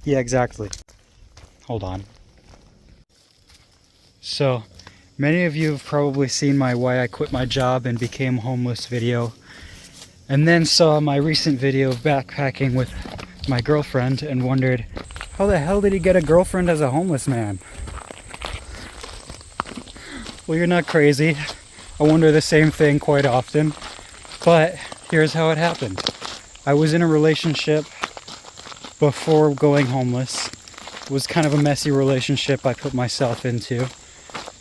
Yeah, exactly. Hold on. So, many of you have probably seen my why I quit my job and became homeless video, and then saw my recent video of backpacking with my girlfriend and wondered, how the hell did he get a girlfriend as a homeless man? Well, you're not crazy. I wonder the same thing quite often, but here's how it happened. I was in a relationship before going homeless. It was kind of a messy relationship I put myself into.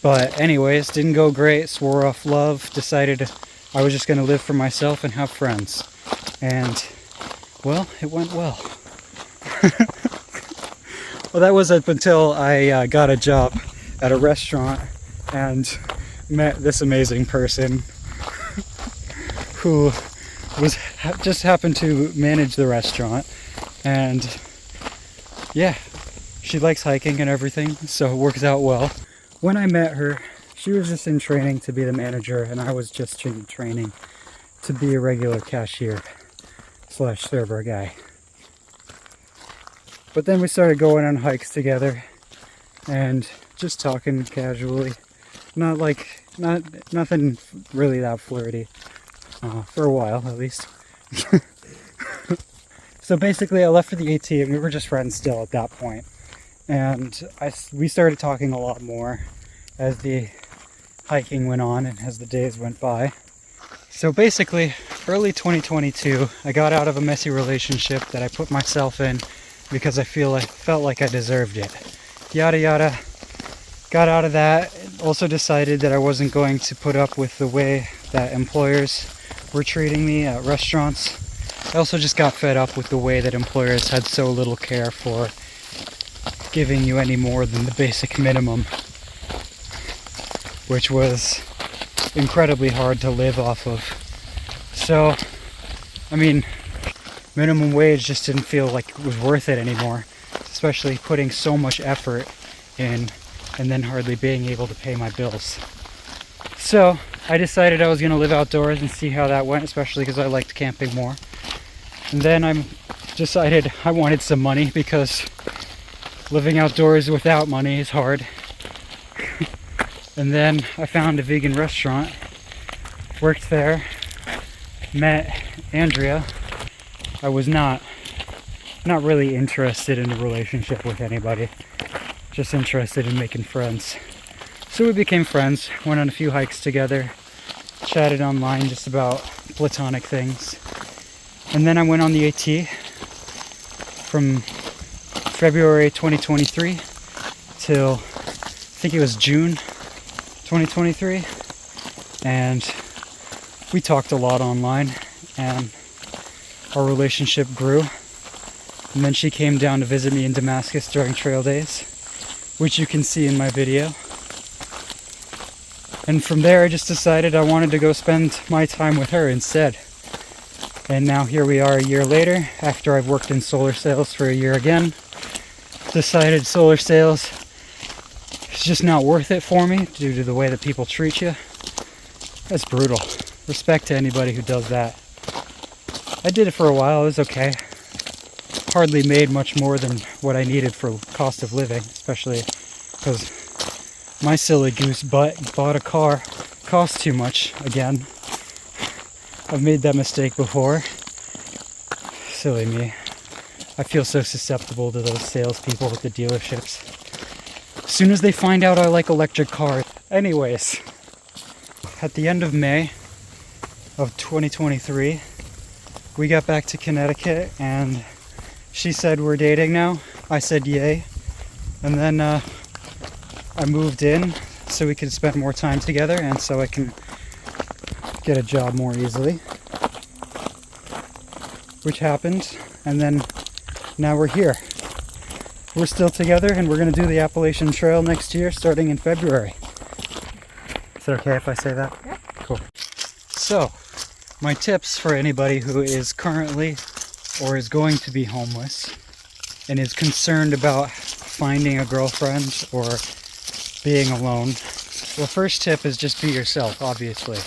But anyways, didn't go great, swore off love, decided I was just going to live for myself and have friends. And, well, it went well. Well, that was up until I got a job at a restaurant and met this amazing person who just happened to manage the restaurant. And yeah, she likes hiking and everything, so it works out well. When I met her, she was just in training to be the manager, and I was just in training to be a regular cashier / server guy. But then we started going on hikes together and just talking casually. Nothing really that flirty, for a while at least. So basically I left for the AT and we were just friends still at that point. And we started talking a lot more as the hiking went on and as the days went by. So basically, early 2022, I got out of a messy relationship that I put myself in because I felt like I deserved it. Yada yada. Got out of that. Also decided that I wasn't going to put up with the way that employers were treating me at restaurants. I also just got fed up with the way that employers had so little care for giving you any more than the basic minimum, which was incredibly hard to live off of. So, I mean, minimum wage just didn't feel like it was worth it anymore, especially putting so much effort in and then hardly being able to pay my bills. So, I decided I was going to live outdoors and see how that went, especially because I liked camping more. And then I decided I wanted some money because living outdoors without money is hard. And then I found a vegan restaurant, worked there, met Andrea. I was not really interested in a relationship with anybody, just interested in making friends. So we became friends, went on a few hikes together, chatted online just about platonic things. And then I went on the AT from February 2023 till I think it was June 2023, and we talked a lot online and our relationship grew. And then she came down to visit me in Damascus during trail days, which you can see in my video. And from there I just decided I wanted to go spend my time with her instead. And now here we are a year later, after I've worked in solar sales for a year again. Decided solar sales is just not worth it for me due to the way that people treat you. That's brutal. Respect to anybody who does that. I did it for a while, it was okay. Hardly made much more than what I needed for cost of living, especially because my silly goose butt bought a car, cost too much again. I've made that mistake before. Silly me. I feel so susceptible to those salespeople at the dealerships. As soon as they find out I like electric cars. Anyways, at the end of May of 2023, we got back to Connecticut and she said we're dating now. I said yay. And then I moved in so we could spend more time together and so I can get a job more easily, which happened. And then now we're here. We're still together and we're going to do the Appalachian Trail next year starting in February. Is it okay if I say that? Yeah. Cool. So, my tips for anybody who is currently or is going to be homeless and is concerned about finding a girlfriend or being alone. Well, first tip is just be yourself, obviously.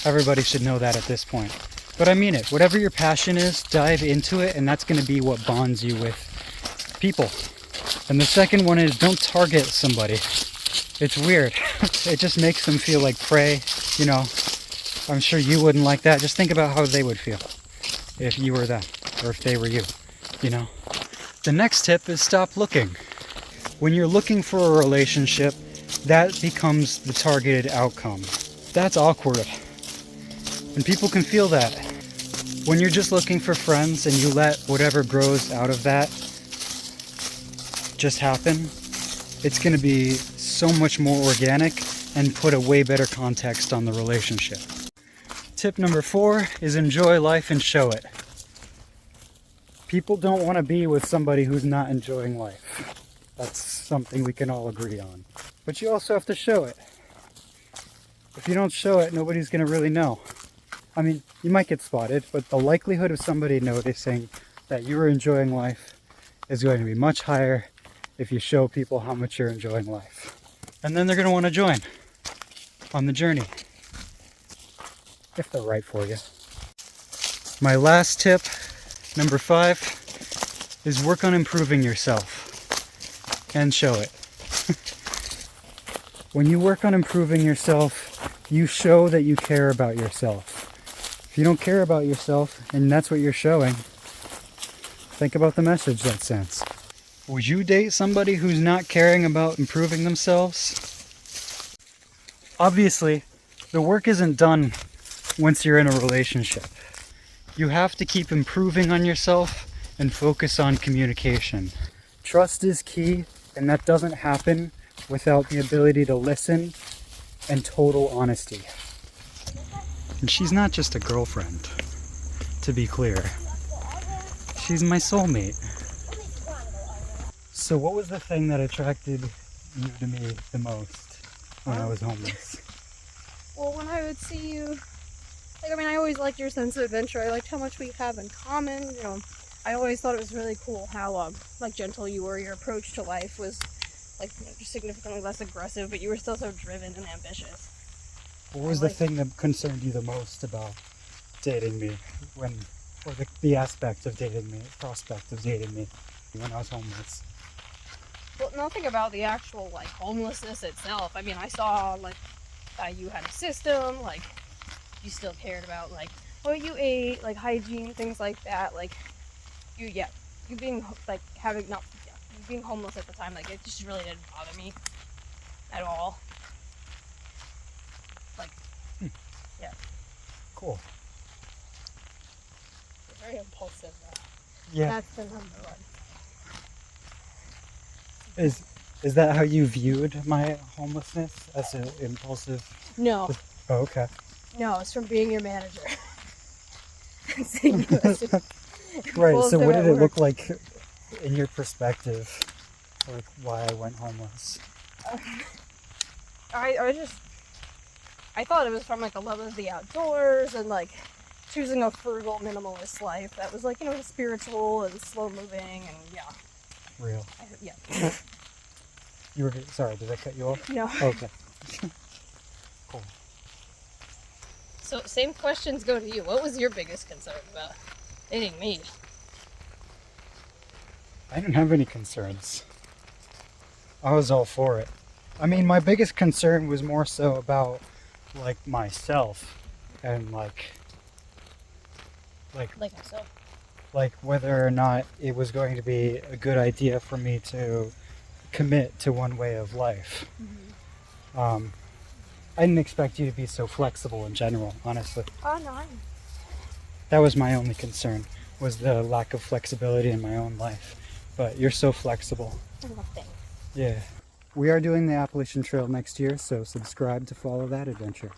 Everybody should know that at this point. But I mean it. Whatever your passion is, dive into it, and that's going to be what bonds you with people. And the second one is don't target somebody. It's weird. It just makes them feel like prey, you know. I'm sure you wouldn't like that. Just think about how they would feel if you were them or if they were you, you know. The next tip is stop looking. When you're looking for a relationship, that becomes the targeted outcome. That's awkward. And people can feel that. When you're just looking for friends and you let whatever grows out of that just happen, it's going to be so much more organic and put a way better context on the relationship. Tip number 4 is enjoy life and show it. People don't want to be with somebody who's not enjoying life. That's something we can all agree on. But you also have to show it. If you don't show it, nobody's going to really know. I mean, you might get spotted, but the likelihood of somebody noticing that you're enjoying life is going to be much higher if you show people how much you're enjoying life. And then they're going to want to join on the journey, if they're right for you. My last tip, number 5, is work on improving yourself and show it. When you work on improving yourself, you show that you care about yourself. If you don't care about yourself and that's what you're showing, think about the message that sends. Would you date somebody who's not caring about improving themselves? Obviously, the work isn't done once you're in a relationship. You have to keep improving on yourself and focus on communication. Trust is key, and that doesn't happen without the ability to listen and total honesty. And she's not just a girlfriend, to be clear. She's my soulmate. So what was the thing that attracted you to me the most when I was homeless? Well, when I would see you, I always liked your sense of adventure. I liked how much we have in common. I always thought it was really cool how, gentle you were. Your approach to life was, just significantly less aggressive, but you were still so driven and ambitious. What was the thing that concerned you the most about dating me or the aspect of dating me, the prospect of dating me when I was homeless? Well, nothing about the actual, homelessness itself. I saw, that you had a system, you still cared about, what you ate, hygiene, things like that. You being, you being homeless at the time, it just really didn't bother me at all. Yeah. Cool. You're very impulsive, though. Yeah. That's the number one. Is that how you viewed my homelessness, as an impulsive? No. Oh, okay. No, it's from being your manager. Seeing you as Right, so what did it work. look like in your perspective, why I went homeless? I thought it was from a love of the outdoors and choosing a frugal minimalist life that was spiritual and slow moving and yeah. Real. Yeah. You were sorry, did I cut you off? No. Okay. Cool. So same questions go to you. What was your biggest concern about dating me? I didn't have any concerns. I was all for it. My biggest concern was more so about myself and myself. Whether or not it was going to be a good idea for me to commit to one way of life. Mm-hmm. I didn't expect you to be so flexible in general, honestly. Oh no. That was my only concern, was the lack of flexibility in my own life. But you're so flexible. Thanks. Yeah. We are doing the Appalachian Trail next year, so subscribe to follow that adventure.